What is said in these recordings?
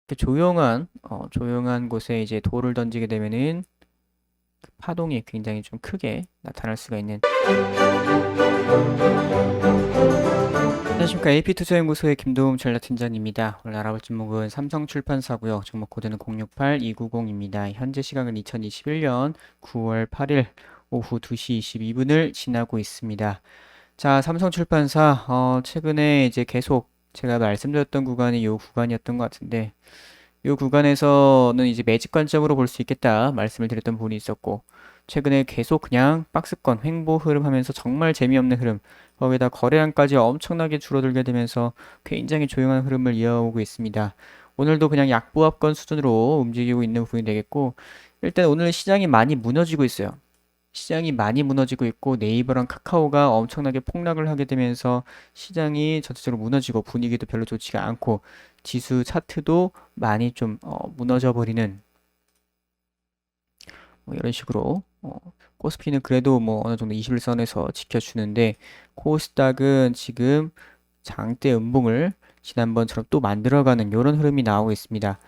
이렇게 조용한 곳에 이제 돌을 던지게 되면은 그 파동이 굉장히 좀 크게 나타날 수가 있는. 안녕하십니까. AP투자연구소의 김도움 전략팀장입니다. 오늘 알아볼 종목은 삼성출판사고요. 종목 코드는 068290입니다. 현재 시각은 2021년 9월 8일 오후 2시 22분을 지나고 있습니다. 자, 삼성출판사 최근에 이제 계속 제가 말씀드렸던 구간이 이 구간이었던 것 같은데, 이 구간에서는 이제 매집 관점으로 볼 수 있겠다 말씀을 드렸던 부분이 있었고, 최근에 계속 그냥 박스권 횡보 흐름 하면서 정말 재미없는 흐름, 거기다 거래량까지 엄청나게 줄어들게 되면서 굉장히 조용한 흐름을 이어오고 있습니다. 오늘도 그냥 약보합권 수준으로 움직이고 있는 부분이 되겠고, 일단 오늘 시장이 많이 무너지고 있어요. 시장이 많이 무너지고 있고 네이버랑 카카오가 엄청나게 폭락을 하게 되면서 시장이 전체적으로 무너지고 분위기도 별로 좋지가 않고 지수 차트도 많이 좀 무너져 버리는 뭐 이런 식으로 코스피는 그래도 뭐 어느 정도 21선에서 지켜주는데 코스닥은 지금 장대 음봉을 지난번처럼 또 만들어가는 이런 흐름이 나오고 있습니다.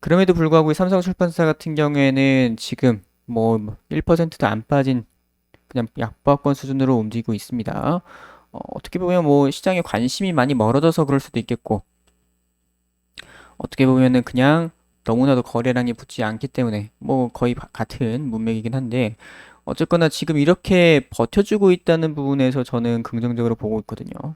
그럼에도 불구하고 이 삼성출판사 같은 경우에는 지금 뭐 1%도 안 빠진 그냥 약보합권 수준으로 움직이고 있습니다. 어떻게 보면 뭐 시장에 관심이 많이 멀어져서 그럴 수도 있겠고, 어떻게 보면은 그냥 너무나도 거래량이 붙지 않기 때문에 뭐 거의 같은 문맥이긴 한데, 어쨌거나 지금 이렇게 버텨주고 있다는 부분에서 저는 긍정적으로 보고 있거든요.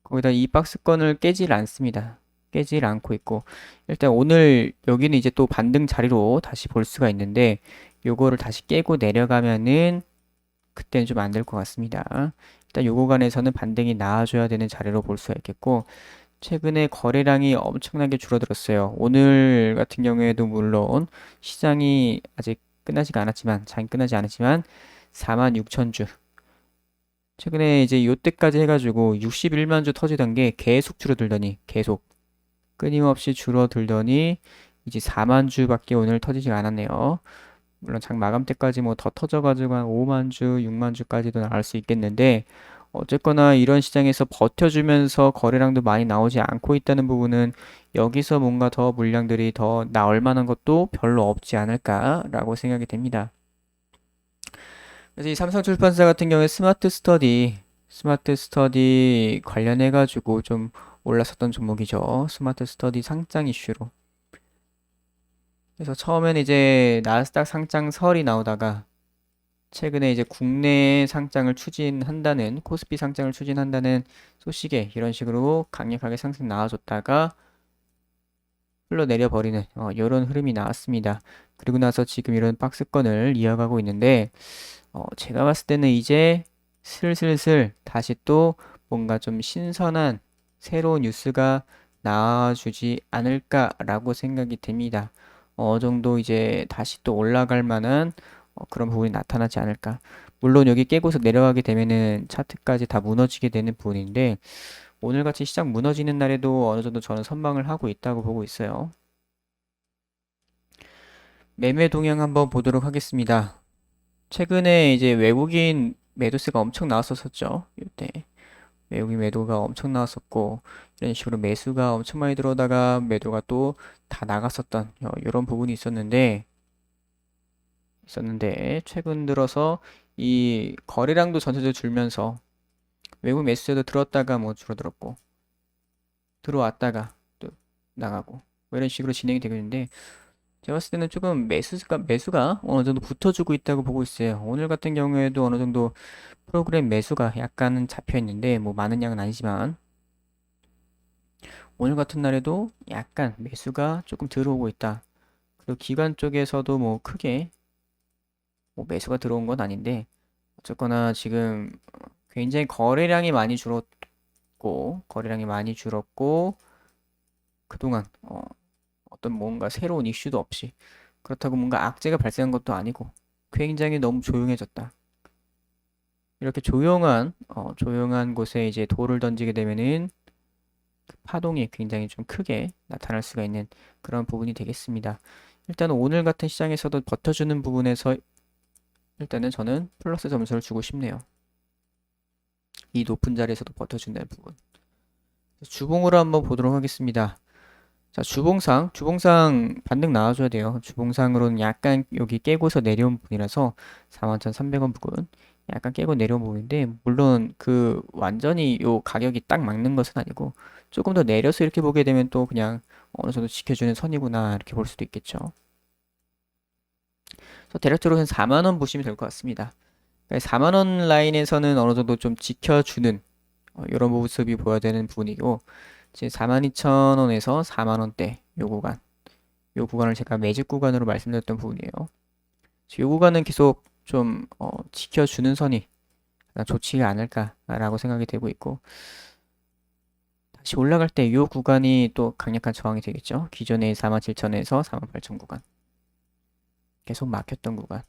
거기다 이 박스권을 깨질 않습니다. 깨질 않고 있고, 일단 오늘 여기는 이제 또 반등 자리로 다시 볼 수가 있는데, 요거를 다시 깨고 내려가면은 그때는 좀 안 될 것 같습니다. 일단 요 구간에서는 반등이 나와줘야 되는 자리로 볼 수가 있겠고, 최근에 거래량이 엄청나게 줄어들었어요. 오늘 같은 경우에도 물론 시장이 아직 끝나지가 않았지만, 장이 끝나지 않았지만 46,000주. 최근에 이제 요때까지 해가지고 61만 주 터지던 게 계속 줄어들더니 계속 끊임없이 줄어들더니 이제 4만 주밖에 오늘 터지지 않았네요. 물론 장 마감 때까지 뭐 더 터져가지고 한 5만 주, 6만 주까지도 나올 수 있겠는데, 어쨌거나 이런 시장에서 버텨주면서 거래량도 많이 나오지 않고 있다는 부분은 여기서 뭔가 더 물량들이 더 나올 만한 것도 별로 없지 않을까라고 생각이 됩니다. 그래서 이 삼성출판사 같은 경우에 스마트 스터디 관련해가지고 좀 올랐었던 종목이죠. 스마트 스터디 상장 이슈로. 그래서 처음에는 이제 나스닥 상장설이 나오다가 최근에 이제 국내 상장을 추진한다는, 코스피 상장을 추진한다는 소식에 이런 식으로 강력하게 상승 나와줬다가 흘러내려 버리는 이런 흐름이 나왔습니다. 그리고 나서 지금 이런 박스권을 이어가고 있는데, 제가 봤을 때는 이제 슬슬슬 다시 또 뭔가 좀 신선한 새로운 뉴스가 나와주지 않을까라고 생각이 됩니다. 어느 정도 이제 다시 또 올라갈 만한 그런 부분이 나타나지 않을까. 물론 여기 깨고서 내려가게 되면은 차트까지 다 무너지게 되는 부분인데, 오늘같이 시장 무너지는 날에도 어느 정도 저는 선방을 하고 있다고 보고 있어요. 매매 동향 한번 보도록 하겠습니다. 최근에 이제 외국인 매도세가 엄청 나왔었죠. 이때 외국인 매도가 엄청 나왔었고, 이런 식으로 매수가 엄청 많이 들어오다가 매도가 또 다 나갔었던 이런 부분이 있었는데 최근 들어서 이 거래량도 전체적으로 줄면서 외국 매수세도 들어왔다가 뭐 줄어들었고, 들어왔다가 또 나가고 뭐 이런 식으로 진행이 되고 있는데, 제가 봤을 때는 조금 매수가 어느 정도 붙어주고 있다고 보고 있어요. 오늘 같은 경우에도 어느 정도 프로그램 매수가 약간은 잡혀 있는데 뭐 많은 양은 아니지만, 오늘 같은 날에도 약간 매수가 조금 들어오고 있다. 그리고 기관 쪽에서도 뭐 크게 뭐 매수가 들어온 건 아닌데, 어쨌거나 지금 굉장히 거래량이 많이 줄었고, 그동안 어떤 뭔가 새로운 이슈도 없이, 그렇다고 뭔가 악재가 발생한 것도 아니고 굉장히 너무 조용해졌다. 이렇게 조용한 곳에 이제 돌을 던지게 되면은 그 파동이 굉장히 좀 크게 나타날 수가 있는 그런 부분이 되겠습니다. 일단 오늘 같은 시장에서도 버텨주는 부분에서 일단은 저는 플러스 점수를 주고 싶네요. 이 높은 자리에서도 버텨준다는 부분. 주봉으로 한번 보도록 하겠습니다. 자, 주봉상 반등 나와줘야 돼요. 주봉상으로는 약간 여기 깨고서 내려온 부분이라서 41,300원 부근 약간 깨고 내려온 부분인데 물론 그 완전히 요 가격이 딱 막는 것은 아니고 조금 더 내려서 이렇게 보게 되면 또 그냥 어느 정도 지켜주는 선이구나 이렇게 볼 수도 있겠죠. 그래서 대략적으로 한 4만 원 보시면 될 것 같습니다. 4만 원 라인에서는 어느 정도 좀 지켜주는 이런 모습이 보여야 되는 부분이고 이제 42,000원에서 4만 원대 요 구간을 제가 매집 구간으로 말씀드렸던 부분이에요. 이 구간은 계속 좀 지켜주는 선이 좋지가 않을까라고 생각이 되고 있고 다시 올라갈 때 이 구간이 또 강력한 저항이 되겠죠. 기존의 47,000에서 48,000 구간 계속 막혔던 구간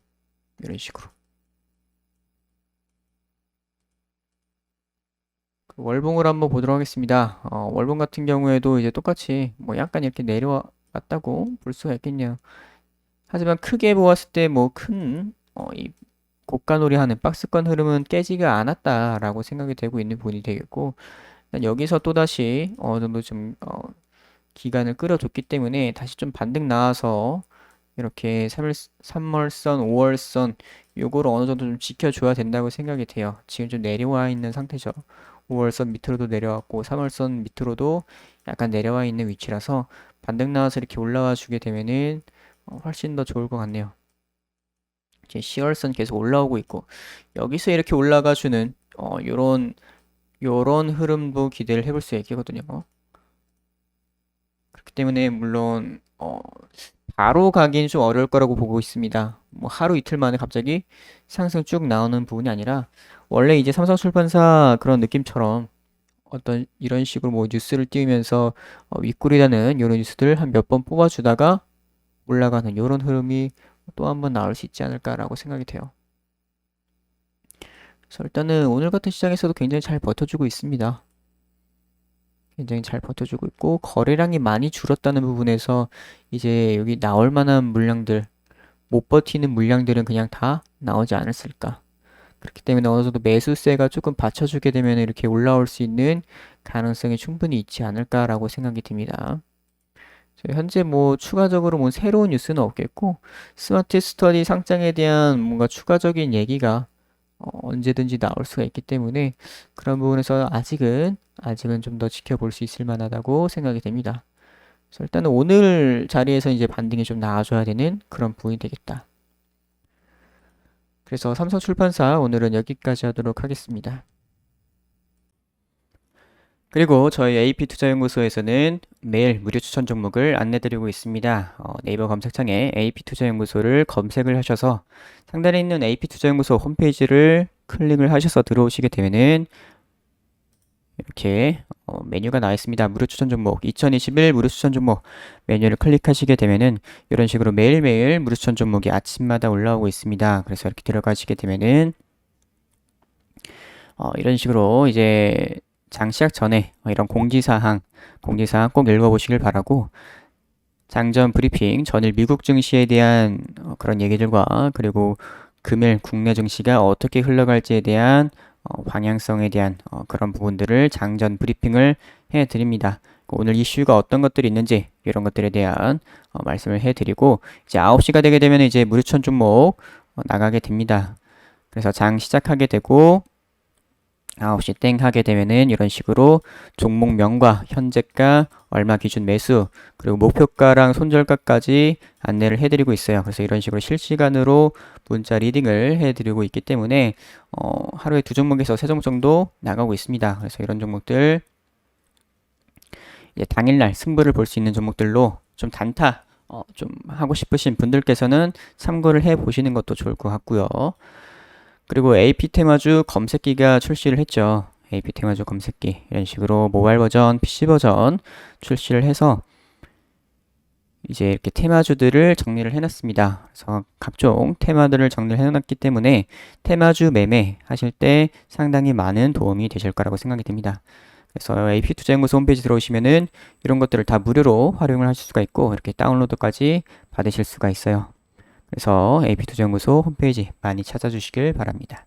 이런 식으로 월봉을 한번 보도록 하겠습니다. 월봉 같은 경우에도 이제 똑같이 뭐 약간 이렇게 내려왔다고 볼 수가 있겠네요. 하지만 크게 보았을 때 뭐 큰 이 고가놀이 하는 박스권 흐름은 깨지가 않았다라고 생각이 되고 있는 부분이 되겠고 일단 여기서 또다시 어느 정도 좀 기간을 끌어줬기 때문에 다시 좀 반등 나와서 이렇게 3월선, 5월선 요거를 어느 정도 좀 지켜줘야 된다고 생각이 돼요. 지금 좀 내려와 있는 상태죠. 5월선 밑으로도 내려왔고 3월선 밑으로도 약간 내려와 있는 위치라서 반등 나와서 이렇게 올라와 주게 되면은 훨씬 더 좋을 것 같네요. 이제 10월선 계속 올라오고 있고 여기서 이렇게 올라가 주는 요런 흐름도 기대를 해볼 수 있겠거든요. 그렇기 때문에 물론 바로 가기는 좀 어려울 거라고 보고 있습니다. 뭐 하루 이틀 만에 갑자기 상승 쭉 나오는 부분이 아니라 원래 이제 삼성출판사 그런 느낌처럼 어떤 이런 식으로 뭐 뉴스를 띄우면서 윗골이라는 이런 뉴스들 한 몇 번 뽑아주다가 올라가는 이런 흐름이 또 한 번 나올 수 있지 않을까라고 생각이 돼요. 그래서 일단은 오늘 같은 시장에서도 굉장히 잘 버텨주고 있습니다. 굉장히 잘 버텨주고 있고 거래량이 많이 줄었다는 부분에서 이제 여기 나올 만한 물량들 못 버티는 물량들은 그냥 다 나오지 않았을까. 그렇기 때문에 어느 정도 매수세가 조금 받쳐주게 되면 이렇게 올라올 수 있는 가능성이 충분히 있지 않을까라고 생각이 듭니다. 현재 뭐 추가적으로 뭐 새로운 뉴스는 없겠고 스마트 스터디 상장에 대한 뭔가 추가적인 얘기가 언제든지 나올 수가 있기 때문에 그런 부분에서 아직은 좀 더 지켜볼 수 있을 만하다고 생각이 됩니다. 그래서 일단은 오늘 자리에서 이제 반등이 좀 나와줘야 되는 그런 부분이 되겠다. 그래서 삼성출판사 오늘은 여기까지 하도록 하겠습니다. 그리고 저희 AP투자연구소에서는 매일 무료 추천 종목을 안내드리고 있습니다. 네이버 검색창에 AP투자연구소를 검색을 하셔서 상단에 있는 AP투자연구소 홈페이지를 클릭을 하셔서 들어오시게 되면은 이렇게 메뉴가 나와 있습니다. 무료 추천 종목 2021 무료 추천 종목 메뉴를 클릭하시게 되면은 이런 식으로 매일매일 무료 추천 종목이 아침마다 올라오고 있습니다. 그래서 이렇게 들어가시게 되면은 이런 식으로 이제 장 시작 전에 이런 공지사항 꼭 읽어보시길 바라고 장전 브리핑 전일 미국 증시에 대한 그런 얘기들과 그리고 금일 국내 증시가 어떻게 흘러갈지에 대한 방향성에 대한 그런 부분들을 장전 브리핑을 해드립니다. 오늘 이슈가 어떤 것들이 있는지 이런 것들에 대한 말씀을 해드리고 이제 9시가 되게 되면 이제 무료천 종목 나가게 됩니다. 그래서 장 시작하게 되고 9시 땡 하게 되면은 이런 식으로 종목명과 현재가 얼마 기준 매수 그리고 목표가랑 손절가까지 안내를 해드리고 있어요. 그래서 이런 식으로 실시간으로 문자 리딩을 해드리고 있기 때문에 하루에 2종목에서 3종목 정도 나가고 있습니다. 그래서 이런 종목들 이제 당일날 승부를 볼 수 있는 종목들로 좀 단타 좀 하고 싶으신 분들께서는 참고를 해 보시는 것도 좋을 것 같고요. 그리고 AP 테마주 검색기가 출시를 했죠. AP 테마주 검색기 이런 식으로 모바일 버전, PC 버전 출시를 해서 이제 이렇게 테마주들을 정리를 해놨습니다. 그래서 각종 테마들을 정리를 해놨기 때문에 테마주 매매 하실 때 상당히 많은 도움이 되실 거라고 생각이 됩니다. 그래서 AP투자연구소 홈페이지 들어오시면은 이런 것들을 다 무료로 활용을 하실 수가 있고 이렇게 다운로드까지 받으실 수가 있어요. 그래서 AP투자연구소 홈페이지 많이 찾아주시길 바랍니다.